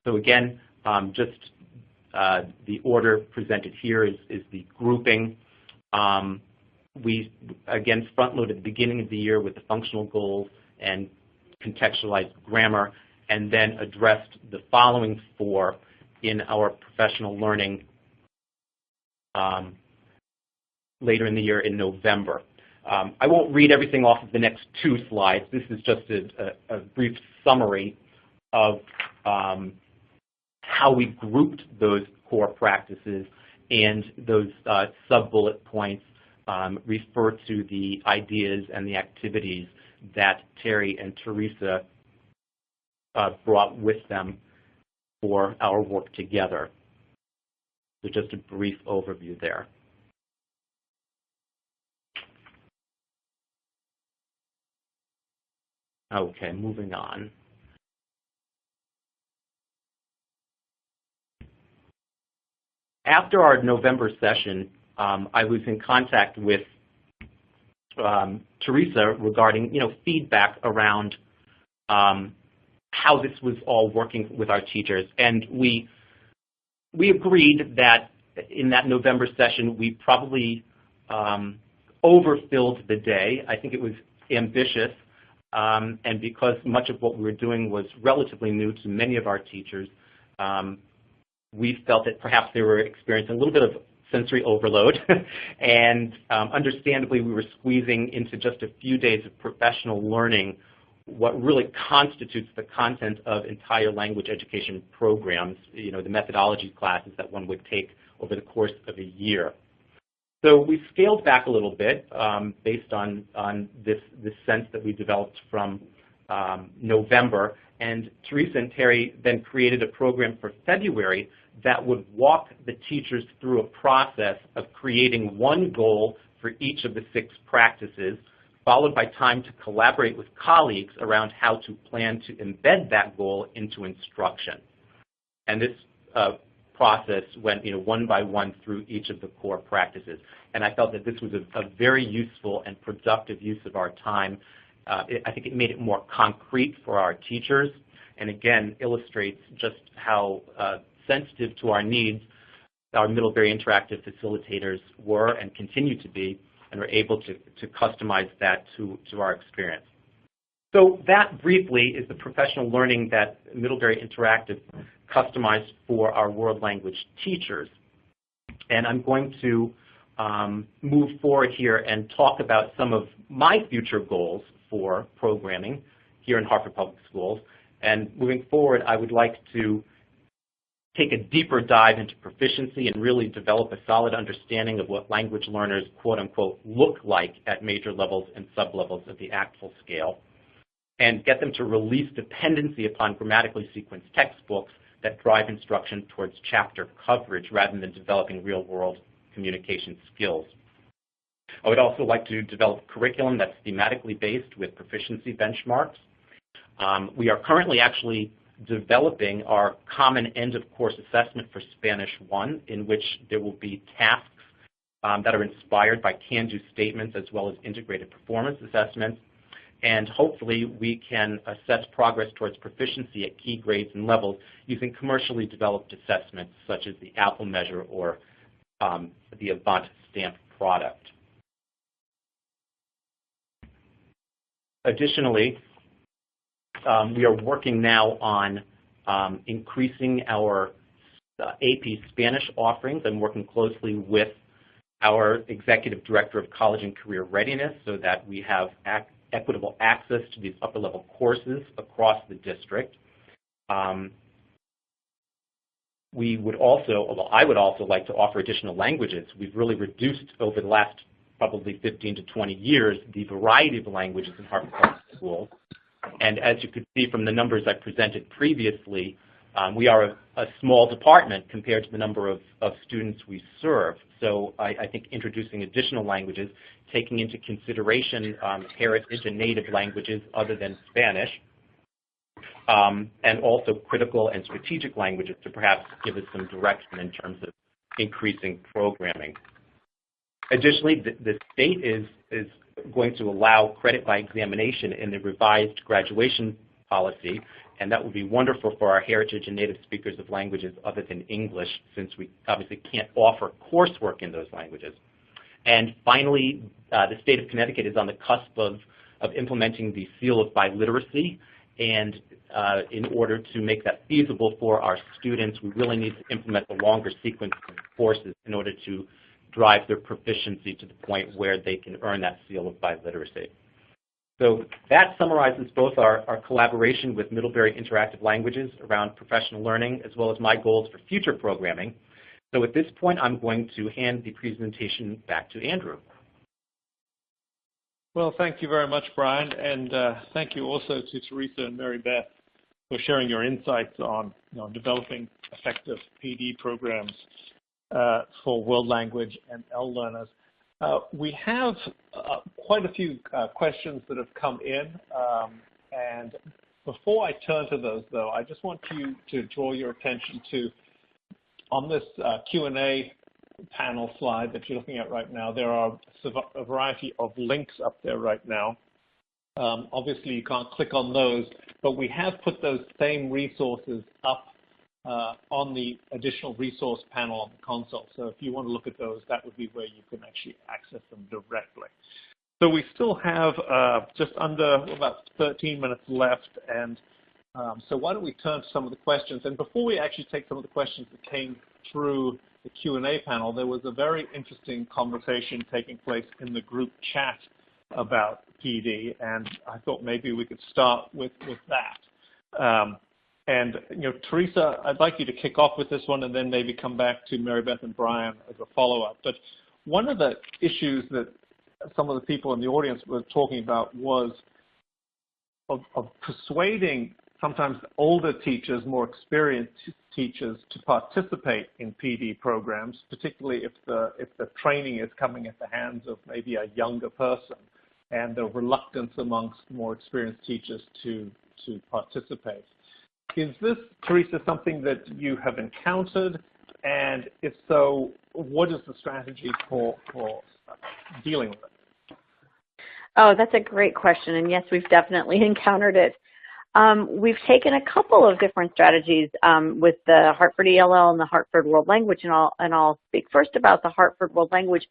So again, the order presented here is the grouping. We, again, front-loaded the beginning of the year with the functional goals and contextualized grammar, and then addressed the following 4 in our professional learning later in the year in November. I won't read everything off of the next 2 slides. This is just a brief summary of how we grouped those core practices, and those sub-bullet points refer to the ideas and the activities that Terry and Teresa brought with them for our work together. So just a brief overview there. Okay, moving on. After our November session, I was in contact with Teresa regarding, feedback around how this was all working with our teachers, and we agreed that in that November session we probably overfilled the day. I think it was ambitious, and because much of what we were doing was relatively new to many of our teachers, we felt that perhaps they were experiencing a little bit of sensory overload, and understandably we were squeezing into just a few days of professional learning what really constitutes the content of entire language education programs, the methodology classes that one would take over the course of a year. So we scaled back a little bit based on this sense that we developed from November, and Teresa and Terry then created a program for February that would walk the teachers through a process of creating one goal for each of the 6 practices, followed by time to collaborate with colleagues around how to plan to embed that goal into instruction. And this process went one by one through each of the core practices. And I felt that this was a very useful and productive use of our time. I think it made it more concrete for our teachers, and again illustrates just how sensitive to our needs our Middlebury Interactive facilitators were and continue to be, and were able to customize that to our experience. So that briefly is the professional learning that Middlebury Interactive customized for our world language teachers. And I'm going to move forward here and talk about some of my future goals for programming here in Hartford Public Schools. And moving forward, I would like to take a deeper dive into proficiency and really develop a solid understanding of what language learners, quote unquote, look like at major levels and sub-levels of the ACTFL scale, and get them to release dependency upon grammatically sequenced textbooks that drive instruction towards chapter coverage rather than developing real-world communication skills. I would also like to develop curriculum that's thematically based with proficiency benchmarks. We are currently actually developing our common end-of-course assessment for Spanish 1, in which there will be tasks that are inspired by can-do statements as well as integrated performance assessments. And hopefully we can assess progress towards proficiency at key grades and levels using commercially developed assessments such as the Apple measure or the Avant stamp product. Additionally, we are working now on increasing our AP Spanish offerings. I'm working closely with our Executive Director of College and Career Readiness so that we have equitable access to these upper-level courses across the district. We would also, although I would also like to offer additional languages. We've really reduced over the last probably 15 to 20 years the variety of languages in Hartford Public Schools. And as you could see from the numbers I presented previously, We are a small department compared to the number of students we serve. So I think introducing additional languages, taking into consideration heritage and native languages other than Spanish, and also critical and strategic languages to perhaps give us some direction in terms of increasing programming. Additionally, the state is going to allow credit by examination in the revised graduation policy, and that would be wonderful for our heritage and native speakers of languages other than English, since we obviously can't offer coursework in those languages. And finally, the state of Connecticut is on the cusp of implementing the seal of biliteracy, and in order to make that feasible for our students, we really need to implement the longer sequence of courses in order to drive their proficiency to the point where they can earn that seal of biliteracy. So that summarizes both our collaboration with Middlebury Interactive Languages around professional learning, as well as my goals for future programming. So at this point, I'm going to hand the presentation back to Andrew. Well, thank you very much, Brian, and thank you also to Teresa and Mary Beth for sharing your insights on developing effective PD programs for world language and ELL learners. We have quite a few questions that have come in, and before I turn to those, though, I just want you to draw your attention to, on this Q&A panel slide that you're looking at right now, there are a variety of links up there right now. Obviously, you can't click on those, but we have put those same resources up on the additional resource panel on the console. So if you want to look at those, that would be where you can actually access them directly. So we still have just under about 13 minutes left, and so why don't we turn to some of the questions. And before we actually take some of the questions that came through the Q&A panel, there was a very interesting conversation taking place in the group chat about PD, and I thought maybe we could start with that. And Teresa, I'd like you to kick off with this one and then maybe come back to Mary Beth and Brian as a follow-up. But one of the issues that some of the people in the audience were talking about was of persuading sometimes older teachers, more experienced teachers, to participate in PD programs, particularly if the training is coming at the hands of maybe a younger person, and the reluctance amongst more experienced teachers to participate. Is this, Teresa, something that you have encountered? And if so, what is the strategy for dealing with it? Oh, that's a great question. And yes, we've definitely encountered it. We've taken a couple of different strategies with the Hartford ELL and the Hartford World Language, and I'll speak first about the Hartford World Language.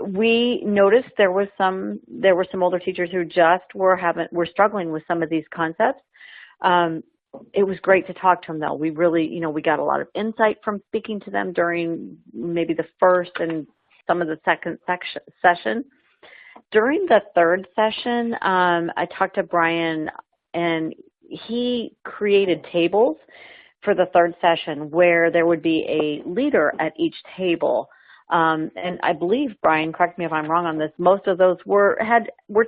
We noticed there were some older teachers who just were struggling with some of these concepts. It was great to talk to them, though. We really, we got a lot of insight from speaking to them during maybe the first and some of the second session. During the third session, I talked to Brian, and he created tables for the third session where there would be a leader at each table. And I believe, Brian, correct me if I'm wrong on this, most of those were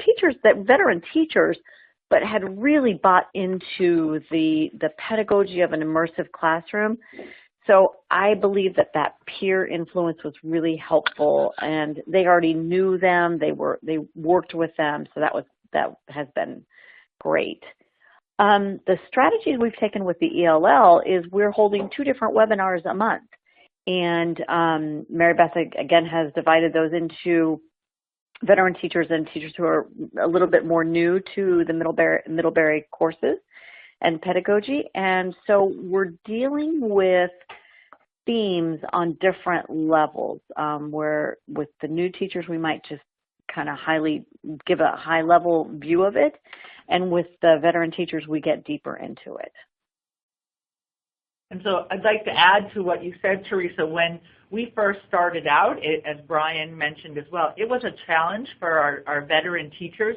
teachers, veteran teachers, but had really bought into the pedagogy of an immersive classroom. So I believe that peer influence was really helpful, and they already knew them. They worked with them, so that has been great. The strategies we've taken with the ELL is we're holding 2 different webinars a month, and Mary Beth again has divided those into veteran teachers and teachers who are a little bit more new to the Middlebury courses and pedagogy. And so we're dealing with themes on different levels, where with the new teachers we might just kind of give a high level view of it, and with the veteran teachers we get deeper into it. And so I'd like to add to what you said, Teresa. When we first started out, as Brian mentioned as well, it was a challenge for our veteran teachers.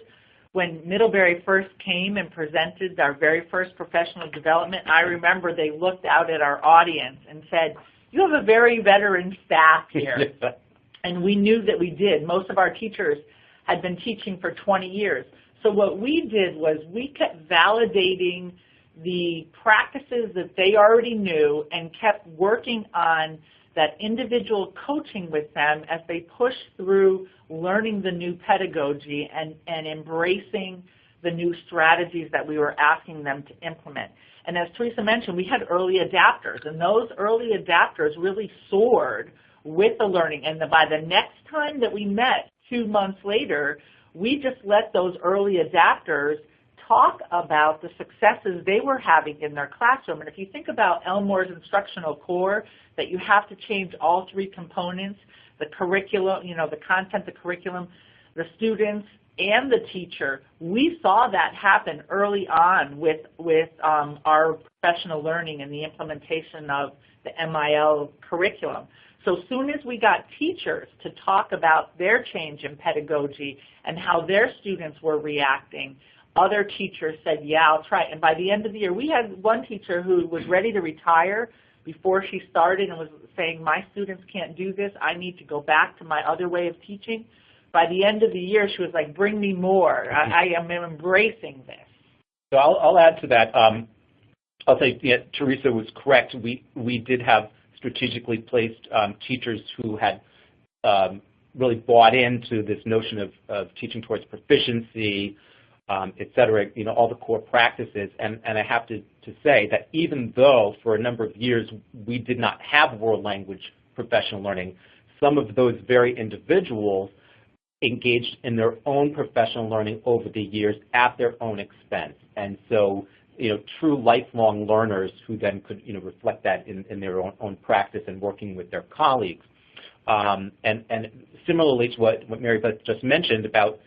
When Middlebury first came and presented our very first professional development, I remember they looked out at our audience and said, "You have a very veteran staff here." And we knew that we did. Most of our teachers had been teaching for 20 years. So what we did was we kept validating the practices that they already knew and kept working on that individual coaching with them as they pushed through learning the new pedagogy and embracing the new strategies that we were asking them to implement. And as Teresa mentioned, we had early adapters, and those early adapters really soared with the learning. And by the next time that we met 2 months later, we just let those early adapters talk about the successes they were having in their classroom. And if you think about Elmore's instructional core, that you have to change all 3 components, the curriculum, the content, the curriculum, the students, and the teacher, we saw that happen early on with our professional learning and the implementation of the MIL curriculum. So soon as we got teachers to talk about their change in pedagogy and how their students were reacting, other teachers said, yeah, I'll try it. And by the end of the year, we had one teacher who was ready to retire before she started and was saying, my students can't do this. I need to go back to my other way of teaching. By the end of the year, she was like, bring me more. I am embracing this. So I'll add to that. I'll say, Teresa was correct. We did have strategically placed teachers who had really bought into this notion of teaching towards proficiency, et cetera, all the core practices. And I have to say that even though for a number of years we did not have world language professional learning, some of those very individuals engaged in their own professional learning over the years at their own expense. And so, true lifelong learners who then could, reflect that in their own practice and working with their colleagues. And similarly to what Mary Beth just mentioned about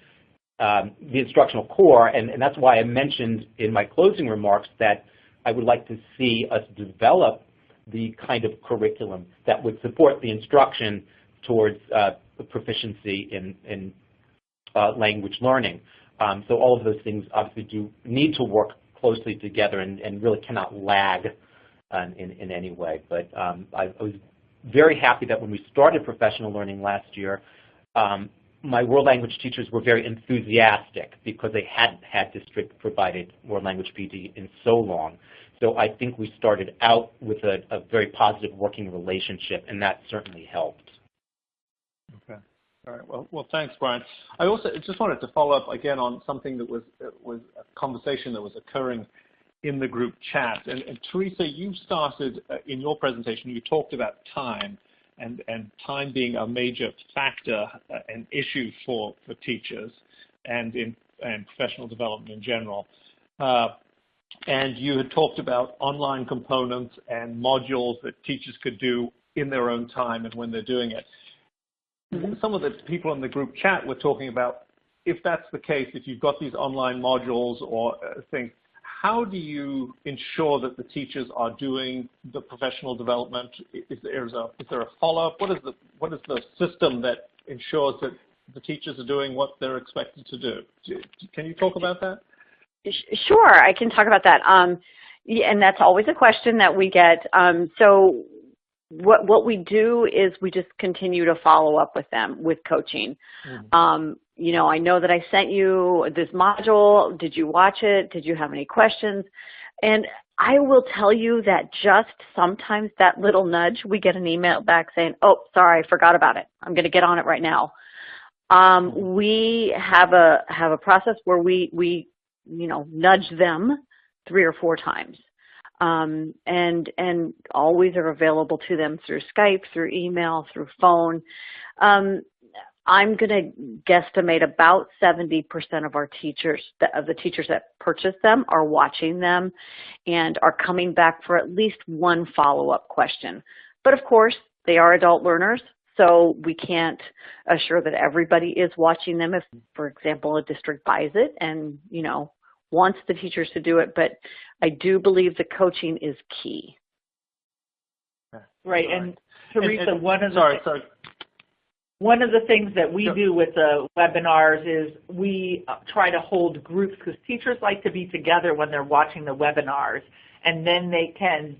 the instructional core, and that's why I mentioned in my closing remarks that I would like to see us develop the kind of curriculum that would support the instruction towards proficiency in language learning. So all of those things obviously do need to work closely together and really cannot lag in any way. But I was very happy that when we started professional learning last year, my world language teachers were very enthusiastic because they hadn't had district-provided world language PD in so long. So I think we started out with a very positive working relationship, and that certainly helped. Okay. All right. Well, thanks, Brian. I also just wanted to follow up again on something that was a conversation that was occurring in the group chat. And Teresa, you started in your presentation, you talked about time and time being a major factor and issue for teachers and professional development in general. And you had talked about online components and modules that teachers could do in their own time and when they're doing it. Some of the people in the group chat were talking about, if that's the case, if you've got these online modules or things, how do you ensure that the teachers are doing the professional development? Is there a follow-up? What is the system that ensures that the teachers are doing what they're expected to do? Can you talk about that? Sure, I can talk about that. And that's always a question that we get. So what we do is we just continue to follow up with them with coaching. I know that I sent you this module. Did you watch it? Did you have any questions? And I will tell you that just sometimes that little nudge, we get an email back saying, oh, sorry, I forgot about it. I'm going to get on it right now. We have a process where we nudge them 3 or 4 times. And always are available to them through Skype, through email, through phone. I'm going to guesstimate about 70% of our teachers, of the teachers that purchase them, are watching them and are coming back for at least one follow-up question. But of course, they are adult learners, so we can't assure that everybody is watching them if, for example, a district buys it and, wants the teachers to do it. But I do believe the coaching is key. Right, and Teresa, one of the things that we do with the webinars is we try to hold groups, because teachers like to be together when they're watching the webinars, and then they can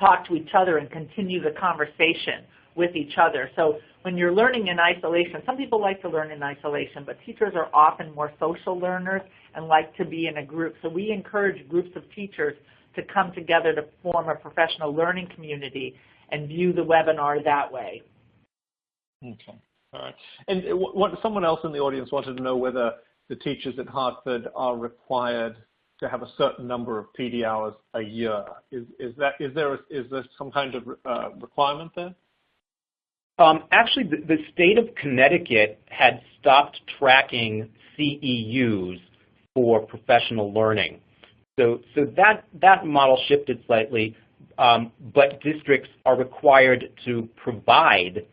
talk to each other and continue the conversation with each other. So when you're learning in isolation, some people like to learn in isolation, but teachers are often more social learners and like to be in a group. So we encourage groups of teachers to come together to form a professional learning community and view the webinar that way. Okay, all right. And someone else in the audience wanted to know whether the teachers at Hartford are required to have a certain number of PD hours a year. Is there some kind of requirement there? Actually, the state of Connecticut had stopped tracking CEUs for professional learning. So that model shifted slightly, but districts are required to provide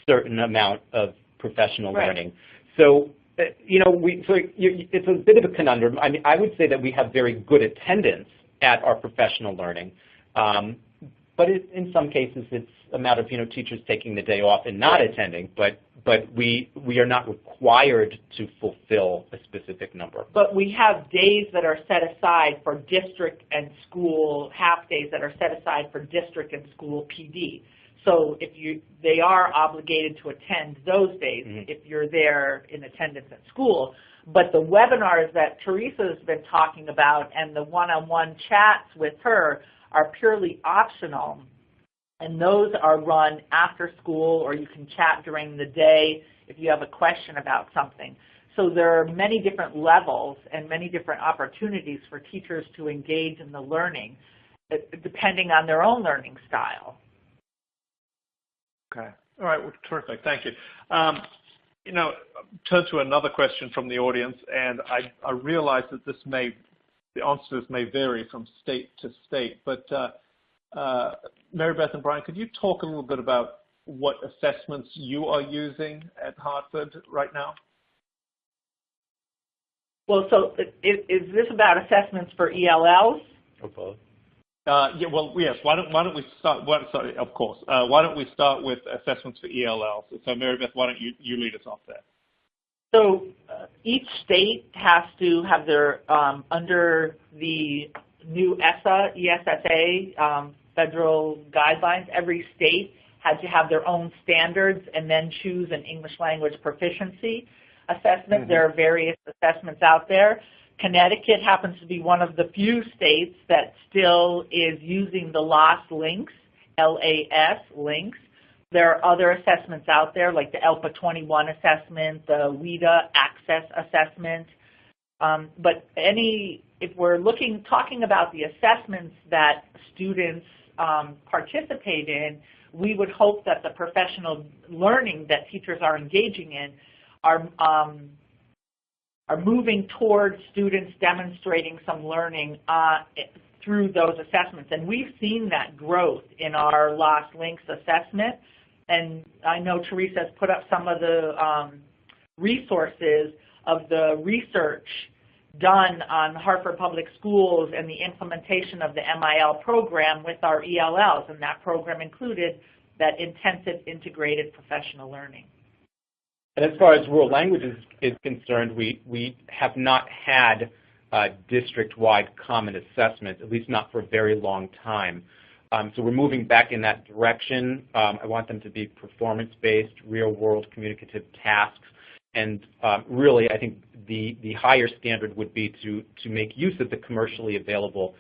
certain amount of professional learning. So, it's a bit of a conundrum. I mean, I would say that we have very good attendance at our professional learning, but in some cases it's a matter of teachers taking the day off and not attending. But we are not required to fulfill a specific number. But we have days that are set aside for district and school, half days that are set aside for district and school PD. So they are obligated to attend those days if you're there in attendance at school. But the webinars that Teresa's been talking about and the one-on-one chats with her are purely optional. And those are run after school, or you can chat during the day if you have a question about something. So there are many different levels and many different opportunities for teachers to engage in the learning, depending on their own learning style. Okay. All right. Well, terrific. Thank you. Turn to another question from the audience, and I realize that the answers may vary from state to state, but Mary Beth and Brian, could you talk a little bit about what assessments you are using at Hartford right now? Well, so is this about assessments for ELLs? Or both? Yes. Why don't we start? Sorry, of course. Why don't we start with assessments for ELLs? So, Mary Beth, why don't you lead us off there? So, each state has to have their under the new ESSA federal guidelines. Every state had to have their own standards and then choose an English language proficiency assessment. There are various assessments out there. Connecticut happens to be one of the few states that still is using the LAS links, LAS links. There are other assessments out there like the ELPA 21 assessment, the WIDA access assessment. But if we're talking about the assessments that students participate in, we would hope that the professional learning that teachers are engaging in are moving towards students demonstrating some learning through those assessments. And we've seen that growth in our Lost Links assessment. And I know Teresa has put up some of the resources of the research done on Hartford Public Schools and the implementation of the MIL program with our ELLs. And that program included that intensive integrated professional learning. And as far as world languages is concerned, we have not had district-wide common assessments, at least not for a very long time. So we're moving back in that direction. I want them to be performance-based, real-world communicative tasks. And really, I think the higher standard would be to make use of the commercially available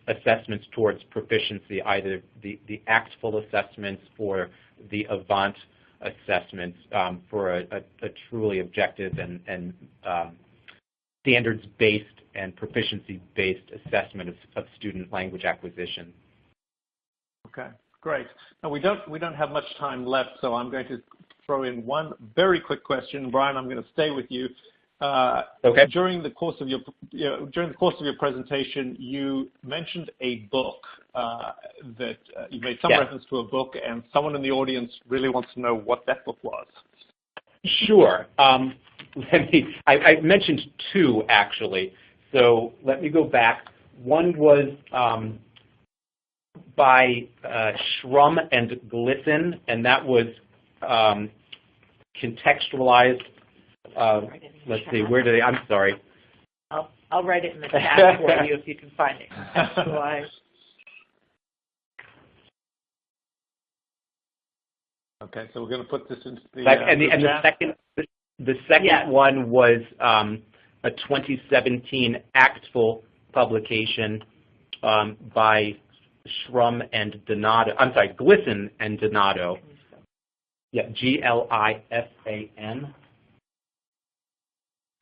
assessments towards proficiency, either the ACTFL assessments or the AVANT assessments for a truly objective and standards-based and proficiency-based assessment of student language acquisition. Okay, great. Now we don't have much time left, so I'm going to throw in one very quick question. Brian, I'm going to stay with you. Okay. During the course of your presentation, you mentioned a book that you made some reference to a book, and someone in the audience really wants to know what that book was. Sure. I mentioned two actually, so let me go back. One was by Shrum and Glisson, and that was contextualized. Let's see, where did I'm sorry. I'll write it in the chat for you if you can find it. Contextualized. Okay, so we're going to put this into the the second one was a 2017 ACTFul publication by Schrum and Donato. I'm sorry, Glisson and Donato. Yeah, Glissan.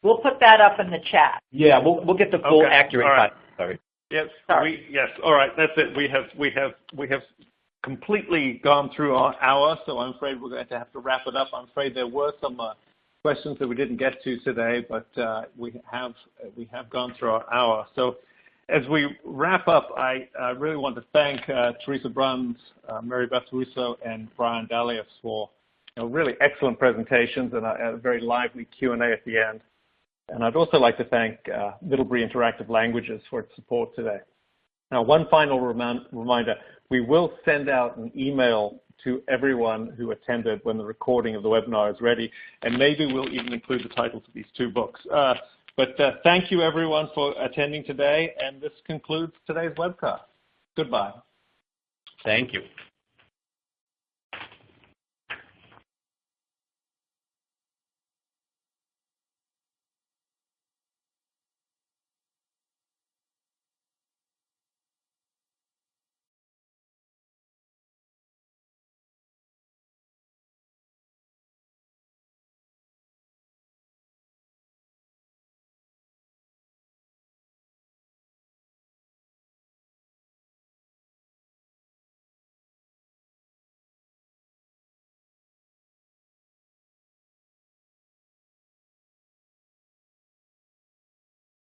We'll put that up in the chat. Yeah, we'll get the full accurate right. cut. Sorry. Yes. Sorry. Yes. All right. That's it. We have completely gone through our hour, so I'm afraid we're going to have to wrap it up. I'm afraid there were some questions that we didn't get to today, but we have gone through our hour. So as we wrap up, I really want to thank Teresa Bruns, Mary Beth Russo, and Brian Dalius for really excellent presentations and a very lively Q&A at the end. And I'd also like to thank Middlebury Interactive Languages for its support today. Now, one final reminder, we will send out an email to everyone who attended when the recording of the webinar is ready, and maybe we'll even include the titles of these 2 books. But thank you, everyone, for attending today, and this concludes today's webcast. Goodbye. Thank you.